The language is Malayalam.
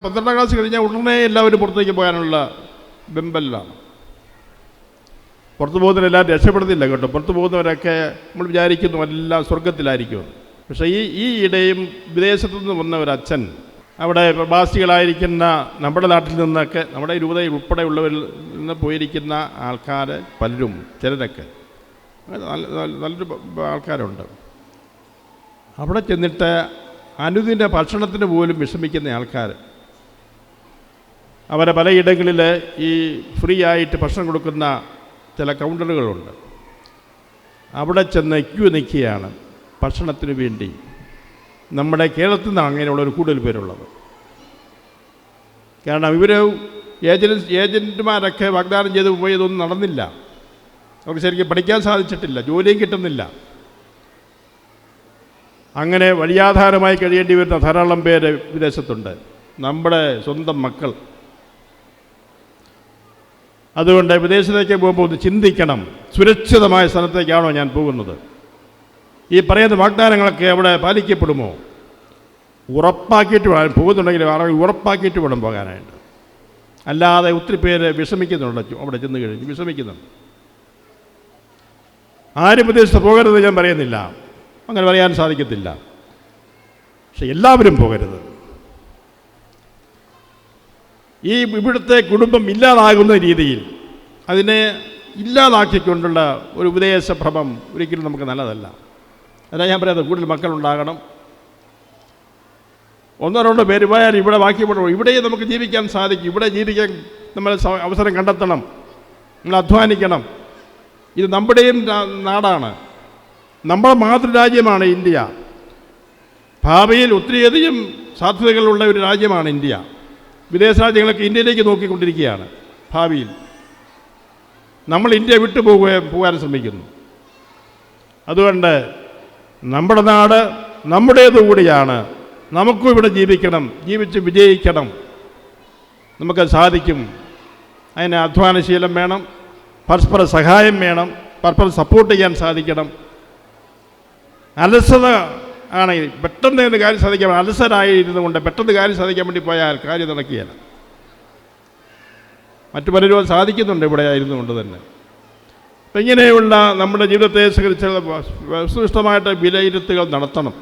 12ാം ക്ലാസ് കഴിഞ്ഞാൽ ഉടനെ എല്ലാവരും പുറത്തേക്ക് പോകാനുള്ള ബെമ്പലാണ്. പുറത്തു പോകുന്നവരെല്ലാം രക്ഷപ്പെടുന്നില്ല കേട്ടോ. പുറത്തു പോകുന്നവരൊക്കെ നമ്മൾ വിചാരിക്കുന്നു എല്ലാം സ്വർഗത്തിലായിരിക്കും. പക്ഷേ ഈ ഇടയും വിദേശത്തു നിന്ന് വന്ന ഒരു അച്ഛൻ അവിടെ പ്രവാസികളായിരിക്കുന്ന നമ്മുടെ നാട്ടിൽ നിന്നൊക്കെ നമ്മുടെ രൂപതയിൽ ഉൾപ്പെടെയുള്ളവരിൽ നിന്ന് പോയിരിക്കുന്ന ആൾക്കാർ പലരും ചിലരൊക്കെ നല്ലൊരു ആൾക്കാരുണ്ട്. അവിടെ ചെന്നിട്ട് അനുദിന ഭക്ഷണത്തിന് പോലും വിഷമിക്കുന്ന ആൾക്കാർ, അവരെ പലയിടങ്ങളിൽ ഈ ഫ്രീ ആയിട്ട് ഭക്ഷണം കൊടുക്കുന്ന ചില കൗണ്ടറുകളുണ്ട്. അവിടെ ചെന്ന് ക്യൂ നിൽക്കുകയാണ് ഭക്ഷണത്തിന് വേണ്ടി. നമ്മുടെ കേരളത്തിൽ നിന്നാണ് അങ്ങനെയുള്ളൊരു കൂടുതൽ പേരുള്ളത്. കാരണം ഇവർ ഏജൻറ്റുമാരൊക്കെ വാഗ്ദാനം ചെയ്ത് പോയതൊന്നും നടന്നില്ല. അവർക്ക് ശരിക്കും പഠിക്കാൻ സാധിച്ചിട്ടില്ല, ജോലിയും കിട്ടുന്നില്ല. അങ്ങനെ വഴിയാധാരമായി കഴിയേണ്ടി വരുന്ന ധാരാളം പേര് വിദേശത്തുണ്ട്, നമ്മുടെ സ്വന്തം മക്കൾ. അതുകൊണ്ട് വിദേശത്തേക്ക് പോകുമ്പോൾ ഒന്ന് ചിന്തിക്കണം, സുരക്ഷിതമായ സ്ഥലത്തേക്കാണോ ഞാൻ പോകുന്നത്? ഈ പറയുന്ന വാഗ്ദാനങ്ങളൊക്കെ അവിടെ പാലിക്കപ്പെടുമോ? ഉറപ്പാക്കിയിട്ട് വേണം പോകുന്നുണ്ടെങ്കിൽ ഉറപ്പാക്കിയിട്ട് വേണം പോകാനായിട്ട്. അല്ലാതെ ഒത്തിരി പേര് വിഷമിക്കുന്നുണ്ട്, അവിടെ ചെന്ന് കഴിഞ്ഞ് വിഷമിക്കുന്നുണ്ട്. ആരും വിദേശത്ത് പോകരുത് ഞാൻ പറയുന്നില്ല, അങ്ങനെ പറയാൻ സാധിക്കത്തില്ല. പക്ഷെ എല്ലാവരും പോകരുത്. ഈ ഇവിടുത്തെ കുടുംബം ഇല്ലാതാകുന്ന രീതിയിൽ അതിനെ ഇല്ലാതാക്കിക്കൊണ്ടുള്ള ഒരു ഉപദേശഭ്രമം ഒരിക്കലും നമുക്ക് നല്ലതല്ല. അല്ല ഞാൻ പറയാതെ കൂടുതൽ മക്കളുണ്ടാകണം. 1-2 പേര് പോയാൽ ഇവിടെ ബാക്കിപ്പെടും. ഇവിടെയും നമുക്ക് ജീവിക്കാൻ സാധിക്കും. ഇവിടെ ജീവിക്കാൻ നമ്മൾ അവസരം കണ്ടെത്തണം, നമ്മൾ അധ്വാനിക്കണം. ഇത് നമ്മുടെയും നാടാണ്, നമ്മുടെ മാതൃരാജ്യമാണ് ഇന്ത്യ. ഭാവിയിൽ ഒത്തിരിയധികം സാധ്യതകളുള്ള ഒരു രാജ്യമാണ് ഇന്ത്യ. വിദേശ രാജ്യങ്ങളൊക്കെ ഇന്ത്യയിലേക്ക് നോക്കിക്കൊണ്ടിരിക്കുകയാണ്. ഭാവിയിൽ നമ്മൾ ഇന്ത്യ വിട്ടു പോകാൻ ശ്രമിക്കുന്നു. അതുകൊണ്ട് നമ്മുടെ നാട് നമ്മുടേതുകൂടിയാണ്. നമുക്കും ഇവിടെ ജീവിക്കണം, ജീവിച്ച് വിജയിക്കണം. നമുക്ക് സാധിക്കും. അതിന് അധ്വാനശീലം വേണം, പരസ്പര സഹായം വേണം, പരസ്പരം സപ്പോർട്ട് ചെയ്യാൻ സാധിക്കണം. അലസത ആണ് പെട്ടെന്ന് കാര്യം സാധിക്കാൻ, അലസരായിരുന്നു കൊണ്ട് പെട്ടെന്ന് കാര്യം സാധിക്കാൻ വേണ്ടി പോയാൽ കാര്യം നടക്കുകയില്ല. മറ്റു പലരും അത് സാധിക്കുന്നുണ്ട് ഇവിടെ ആയിരുന്നു കൊണ്ട് തന്നെ. അപ്പം ഇങ്ങനെയുള്ള നമ്മുടെ ജീവിതത്തെ സംബന്ധിച്ച് വസ്തുനിഷ്ഠമായിട്ട് വിലയിരുത്തുകൾ നടത്തണം.